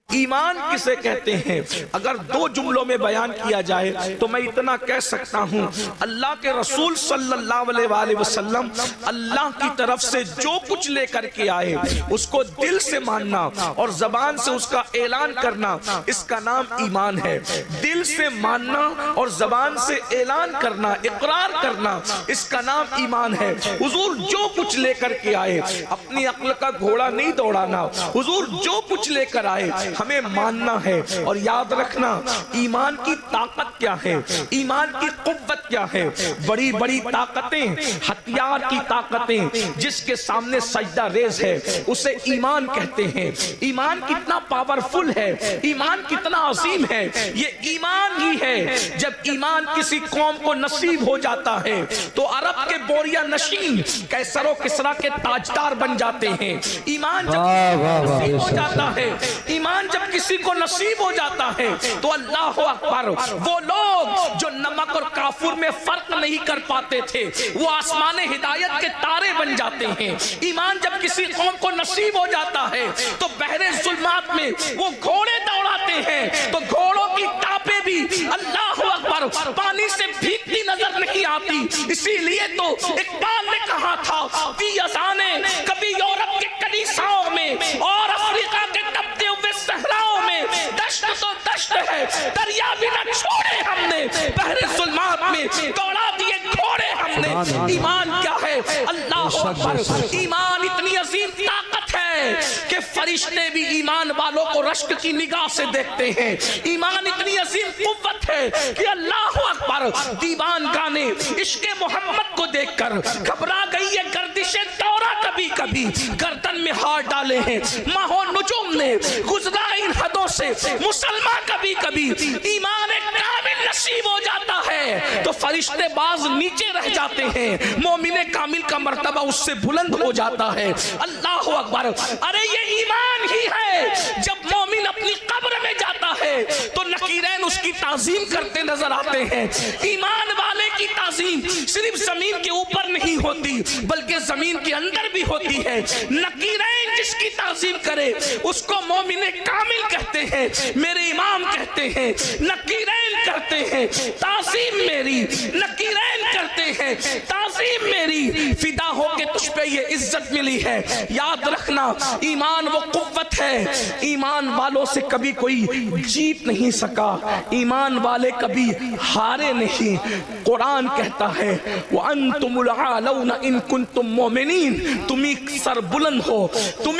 ایمان کسے کہتے ہیں؟ اگر دو جملوں میں بیان کیا جائے تو میں اتنا کہہ سکتا ہوں، اللہ کے رسول صلی اللہ علیہ وآلہ وسلم اللہ کی طرف سے جو کچھ لے کر کے آئے اس کو دل سے ماننا اور زبان سے اس کا اعلان کرنا، اس کا نام ایمان ہے۔ دل سے ماننا اور زبان سے اعلان کرنا، اقرار کرنا، اس کا نام ایمان ہے۔ حضور جو کچھ لے کر کے آئے، اپنی عقل کا گھوڑا نہیں دوڑانا، حضور جو کچھ لے کر آئے ہمیں ماننا ہے۔ اور یاد رکھنا ایمان کی طاقت کیا ہے، ایمان کی قوت کیا ہے۔ بڑی بڑی طاقتیں، ہتھیار کی طاقتیں جس کے سامنے سجدہ ریز ہے اسے ایمان کہتے ہیں۔ ایمان کتنا پاورفل ہے، ایمان کتنا عظیم ہے، یہ ایمان ہی ہے۔ جب ایمان کسی قوم کو نصیب ہو جاتا ہے تو عرب کے بوریا نشین کیسر و کسرا کے تاجدار بن جاتے ہیں۔ ایمان جب نصیب ہو جاتا ہے، ایمان جب کسی کو نصیب ہو جاتا ہے تو اللہ اکبر، وہ لوگ جو نمک اور کافور میں فرق نہیں کر پاتے تھے وہ آسمان ہدایت کے تارے بن جاتے ہیں۔ ایمان جب کسی قوم کو نصیب ہو جاتا ہے تو بحر ظلمات میں وہ گھوڑے دوڑاتے ہیں تو گھوڑوں کی ٹاپیں بھی اللہ اکبر پانی سے بھیگتی نظر نہیں آتی۔ اسی لیے تو اقبال نے کہا تھا کہ اذانیں کبھی یورپ کے کلیساؤں میں اور افریقہ کے تپتے ہوئے صحراؤں میں، دشت تو دشت ہے دریا بھی نہ چھوڑے ہم نے، بحر ظلمات میں دوڑا دیے گھوڑے ہم نے۔ ایمان کیا ہے؟ اللہ اکبر، ایمان اتنی عظیم طاقت ہے کہ فرشتے بھی ایمان والوں کو رشک کی نگاہ سے دیکھتے ہیں۔ ایمان اتنی عظیم قوت ہے کہ اللہ اکبر، دیوان گانے عشق محمد کو دیکھ کر گھبرا گئی ہے گردش دورہ، کبھی کبھی گردن میں ہاتھ ڈالے ہیں ماہ و نجوم نے، گزرا ان حدوں سے مسلمان کبھی کبھی ایمان کامل نصیب ہو جاتا ہے تو فرشتے باز نیچے رہ جاتے ہیں، مومن کامل کا مرتبہ اس سے بلند ہو جاتا ہے۔ اللہ اکبر، ارے یہ ایمان ہی ہے۔ جب مومن اپنی قبر میں جاتا ہے تو نکیرین اس کی تعظیم کرتے نظر آتے ہیں۔ ایمان والے کی تعظیم صرف زمین کے اوپر نہیں ہوتی بلکہ زمین کے اندر بھی ہوتی ہے۔ نکیرین جس کی تعظیم کرے اس کو مومن کامل کہتے ہیں، میرے امام کہتے ہیں، نکیرین کرتے ہیں تعظیم میری، نکیرین کرتے ہیں تعظیم میری، فدا ہو کے تجھ پہ یہ عزت ملی ہے۔ یاد رکھنا ایمان وہ قوت ہے، ایمان والوں سے کبھی کوئی جیت نہیں سکا، ایمان والے کبھی ہارے نہیں۔ قرآن کہتا ہے وَأَنْتُمُ الْعَالَوْنَ إِن كُنْتُم مُؤْمِنِينَ، تمہیں سر بلند ہو، تمہیں